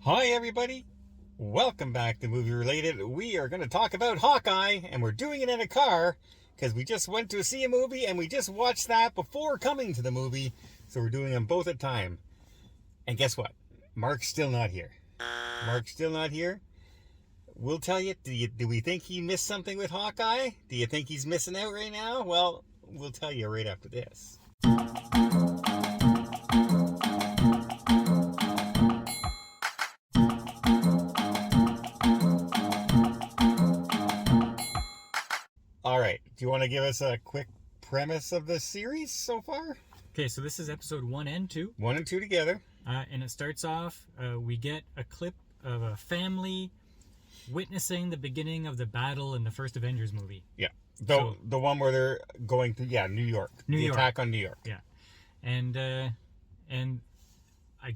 Hi everybody, welcome back to Movie Related. We are going to talk about Hawkeye, and we're doing it in a car because we just went to see a movie and we just watched that before coming to the movie, so we're doing them both at a time. And guess what? Mark's still not here. Mark's still not here. We'll tell you, do we think he missed something with Hawkeye? Do you think he's missing out right now? Well, we'll tell you right after this. All right. Do you want to give us a quick premise of the series so far? Okay, so this is episode 1 and 2. 1 and 2 together. And it starts off, we get a clip of a family witnessing the beginning of the battle in the first Avengers movie. Yeah. The one where they're going to, New York. The attack on New York. Yeah. And I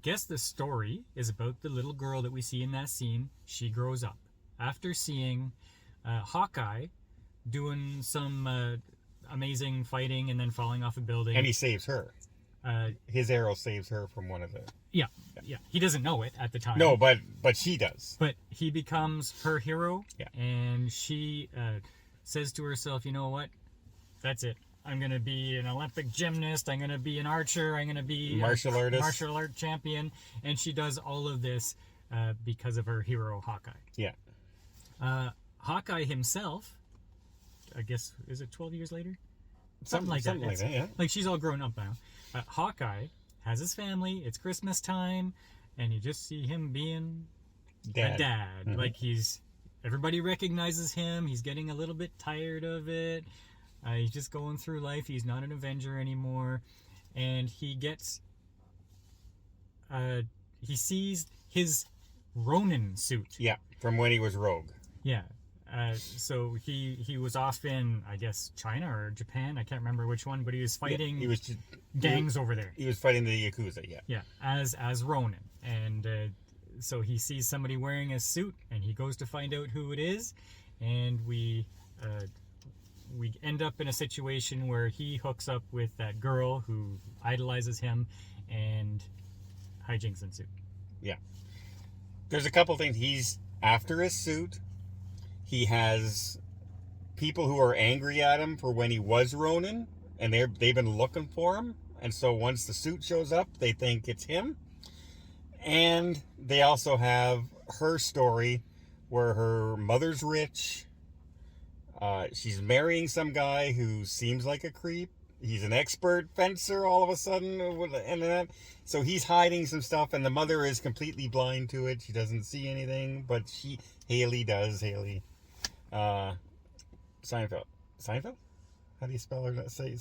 guess the story is about the little girl that we see in that scene. She grows up after seeing Hawkeye doing some amazing fighting and then falling off a building. And he saves her. His arrow saves her from one of the... Yeah. He doesn't know it at the time. No, but she does. But he becomes her hero. Yeah. And she says to herself, you know what? That's it. I'm going to be an Olympic gymnast. I'm going to be an archer. I'm going to be martial artist. Martial art champion. And she does all of this because of her hero, Hawkeye. Yeah. Hawkeye himself, I guess, is it 12 years later? Something like that, yeah. Like, she's all grown up now. Hawkeye has his family. It's Christmas time. And you just see him being a dad. Mm-hmm. Like, everybody recognizes him. He's getting a little bit tired of it. He's just going through life. He's not an Avenger anymore. And he gets... he sees his Ronin suit. Yeah, from when he was Rogue. Yeah. So he was off in, I guess, China or Japan. I can't remember which one, but he was fighting gangs over there. He was fighting the Yakuza, yeah. Yeah, as Ronin. And so he sees somebody wearing a suit, and he goes to find out who it is. And we end up in a situation where he hooks up with that girl who idolizes him, and hijinks ensue. Yeah. There's a couple things. He's after his suit. He has people who are angry at him for when he was Ronin, and they've been looking for him. And so once the suit shows up, they think it's him. And they also have her story where her mother's rich. She's marrying some guy who seems like a creep. He's an expert fencer all of a sudden. So he's hiding some stuff, and the mother is completely blind to it. She doesn't see anything, but Haley does. Seinfeld. How do you spell her? Say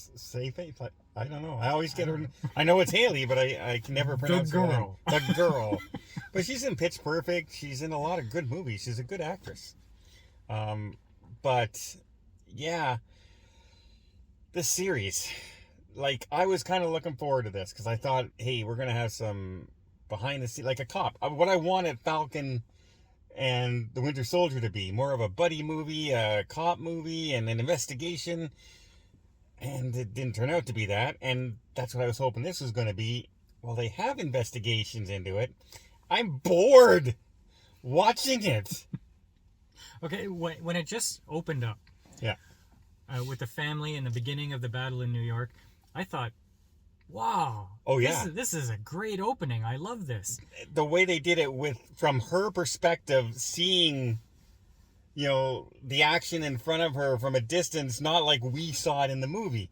faith? I don't know. I always get her. I know it's Haley, but I can never pronounce her name. The girl. But she's in Pitch Perfect. She's in a lot of good movies. She's a good actress. But yeah, this series, like, I was kind of looking forward to this because I thought, hey, we're gonna have some behind the scenes, like a cop. What I wanted Falcon and the Winter Soldier to be, more of a buddy movie, a cop movie, and an investigation. And it didn't turn out to be that. And that's what I was hoping this was going to be. Well, they have investigations into it. I'm bored watching it. Okay, when it just opened up, yeah, with the family and the beginning of the battle in New York, I thought, wow. Oh, yeah. This is a great opening. I love this. The way they did it from her perspective, seeing, the action in front of her from a distance, not like we saw it in the movie.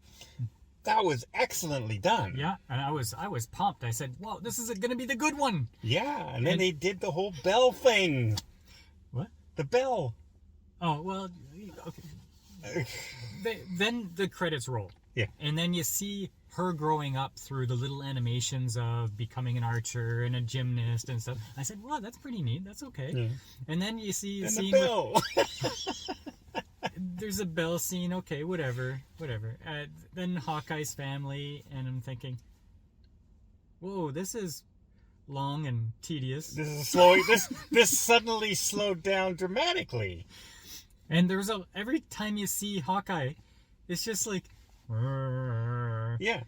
That was excellently done. Yeah, and I was pumped. I said, "Whoa, this is going to be the good one." Yeah, and then they did the whole bell thing. What? The bell. Oh, well, okay. Then the credits roll. Yeah. And then you see her growing up through the little animations of becoming an archer and a gymnast and stuff. I said, well, that's pretty neat. That's okay. Yeah. And then you see... And the bell. There's a bell scene. Okay, whatever. Then Hawkeye's family, and I'm thinking, whoa, this is long and tedious. This is slow. This suddenly slowed down dramatically. And every time you see Hawkeye, it's just like... Yeah.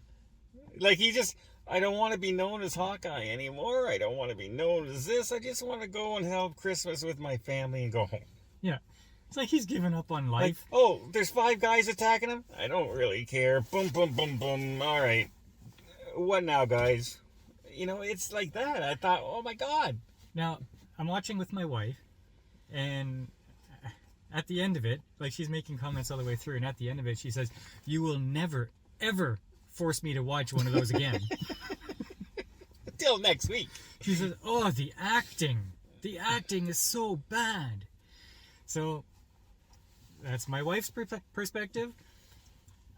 Like, he just... I don't want to be known as Hawkeye anymore. I don't want to be known as this. I just want to go and have Christmas with my family and go home. Yeah. It's like he's given up on Like, life. oh, there's 5 guys attacking him? I don't really care. Boom, boom, boom, boom. All right. What now, guys? You know, it's like that. I thought, oh my God. Now, I'm watching with my wife, and at the end of it, like, she's making comments all the way through, and at the end of it, she says, "You will never, ever force me to watch one of those again." Till next week. She says, "Oh, the acting is so bad." So that's my wife's perspective.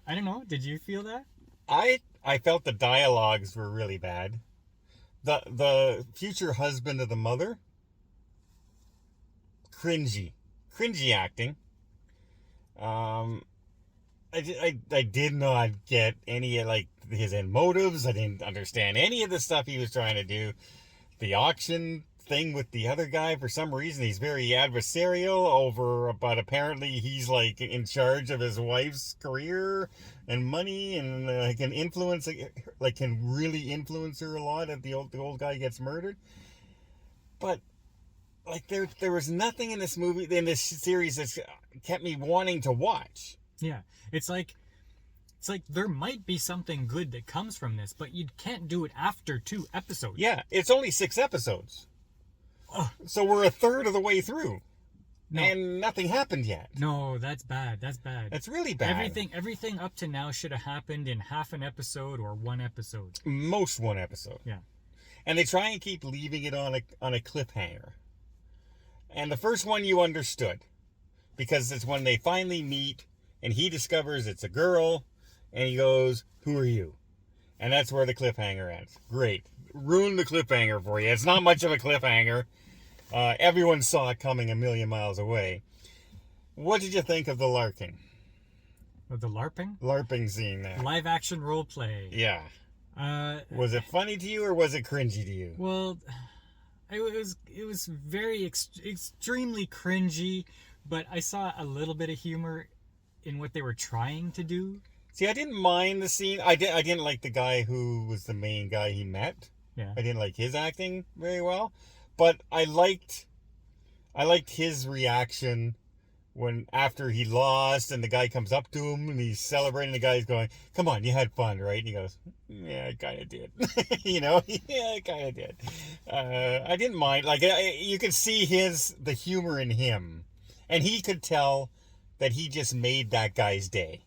I don't know. Did you feel that? I felt the dialogues were really bad. The future husband of the mother, cringy acting. I did not get any like his end motives. I didn't understand any of the stuff he was trying to do. The auction thing with the other guy, for some reason he's very adversarial over, but apparently he's like in charge of his wife's career and money, and can influence, like can really influence her a lot if the old guy gets murdered. But like there was nothing in this movie, in this series, that kept me wanting to watch. Yeah, it's like there might be something good that comes from this, but you can't do it after 2 episodes. Yeah, it's only 6 episodes. Oh. So we're a third of the way through. No. And nothing happened yet. No, that's bad. That's bad. That's really bad. Everything up to now should have happened in half an episode or 1 episode. Most 1 episode. Yeah. And they try and keep leaving it on a cliffhanger. And the first one you understood, because it's when they finally meet and he discovers it's a girl, and he goes, "Who are you?" And that's where the cliffhanger ends. Great. Ruined the cliffhanger for you. It's not much of a cliffhanger. Everyone saw it coming a million miles away. What did you think of the larking? Of the LARPing? LARPing scene there. Live action role play. Yeah. Was it funny to you or was it cringy to you? Well, it was very extremely cringy, but I saw a little bit of humor in what they were trying to do. See, I didn't mind the scene. I didn't like the guy who was the main guy he met. Yeah. I didn't like his acting very well, but I liked his reaction when after he lost and the guy comes up to him and he's celebrating. The guy's going, "Come on, you had fun, right?" And he goes, "Yeah, I kind of did." You know, yeah, I kind of did. I didn't mind. Like you could see the humor in him, and he could tell that he just made that guy's day.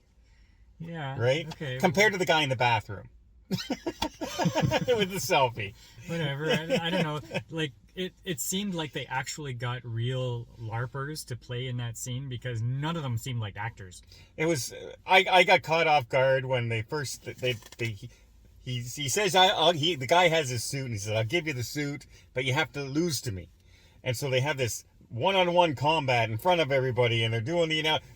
Yeah. Right? Okay. Compared to the guy in the bathroom. With the selfie. Whatever. I don't know. Like, it seemed like they actually got real LARPers to play in that scene because none of them seemed like actors. It was... I got caught off guard when they first... He says, the guy has his suit, and he says, "I'll give you the suit, but you have to lose to me." And so they have this one-on-one combat in front of everybody, and they're doing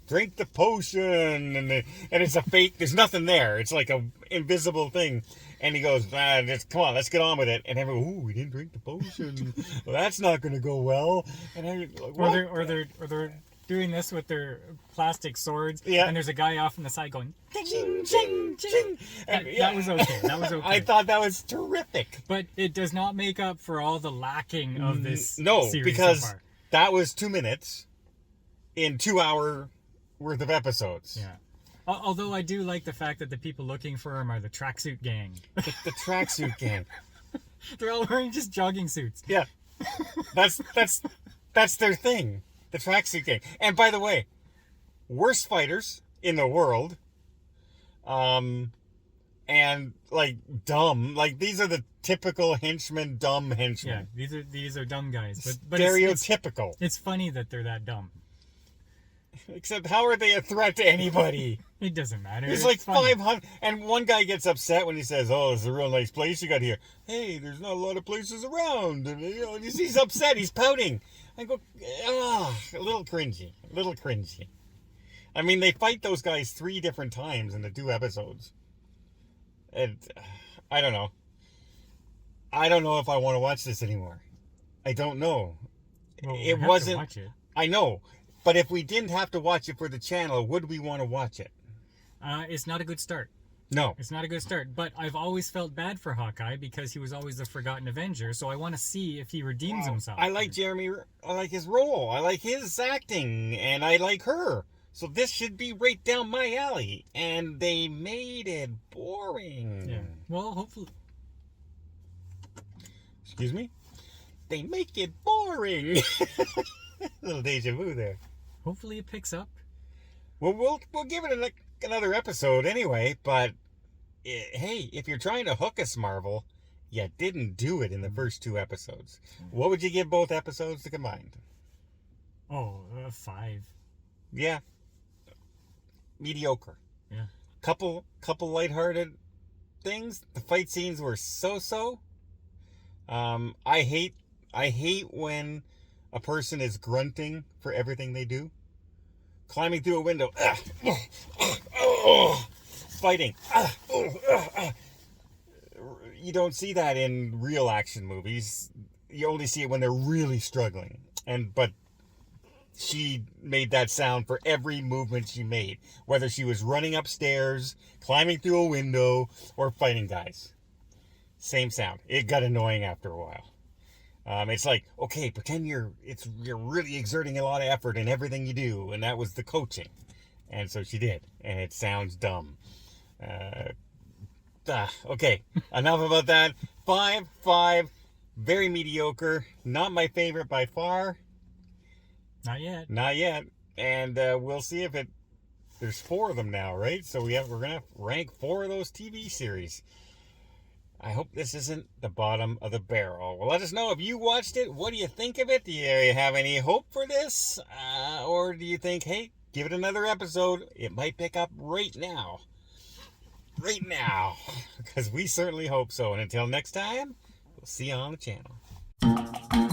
drink the potion, and it's a fake. There's nothing there. It's like a invisible thing. And he goes, "Come on, let's get on with it." And everyone, "Ooh, we didn't drink the potion. Well, that's not going to go well." And or they're doing this with their plastic swords. Yeah. And there's a guy off on the side going, ching, ching, ching. That was okay. That was okay. I thought that was terrific. But it does not make up for all the lacking of this series because so far. That was 2 minutes in 2 hour worth of episodes. Yeah. Although I do like the fact that the people looking for him are the tracksuit gang. The tracksuit gang. They're all wearing just jogging suits. Yeah. That's their thing. The tracksuit gang. And by the way, worst fighters in the world. And like dumb. Like these are the typical henchmen, dumb henchmen. Yeah, these are dumb guys. But stereotypical. It's funny that they're that dumb. Except how are they a threat to anybody? It doesn't matter. There's like 500, and one guy gets upset when he says, "Oh, it's a real nice place you got here." "Hey, there's not a lot of places around." And he's upset. He's pouting. I go, a little cringy. I mean, they fight those guys 3 different times in the 2 episodes. And I don't know. I don't know if I want to watch this anymore. I don't know. Well, it wasn't. Watch it. I know. But if we didn't have to watch it for the channel, would we want to watch it? It's not a good start. No. It's not a good start. But I've always felt bad for Hawkeye because he was always the Forgotten Avenger. So I want to see if he redeems himself. I like Jeremy. I like his role. I like his acting, and I like her. So this should be right down my alley. And they made it boring. Yeah. Well, hopefully. Excuse me? They make it boring. Little deja vu there. Hopefully it picks up. Well, we'll give it another episode anyway. But hey, if you're trying to hook us, Marvel, you didn't do it in the first 2 episodes. What would you give both episodes combined? Oh, 5. Yeah. Mediocre. Yeah. Couple lighthearted things. The fight scenes were so-so. I hate when a person is grunting for everything they do. Climbing through a window. Fighting. You don't see that in real action movies. You only see it when they're really struggling. But she made that sound for every movement she made, whether she was running upstairs, climbing through a window, or fighting guys. Same sound. It got annoying after a while. It's like, okay, pretend you're really exerting a lot of effort in everything you do, and that was the coaching. And so she did, and it sounds dumb. Okay, enough about that. 5, very mediocre. Not my favorite by far. Not yet. And we'll see if there's 4 of them now, right? So we're gonna rank 4 of those TV series. I hope this isn't the bottom of the barrel. Well, let us know if you watched it. What do you think of it? Do you have any hope for this? Or do you think, hey, give it another episode. It might pick up right now. Right now. Because we certainly hope so. And until next time, we'll see you on the channel.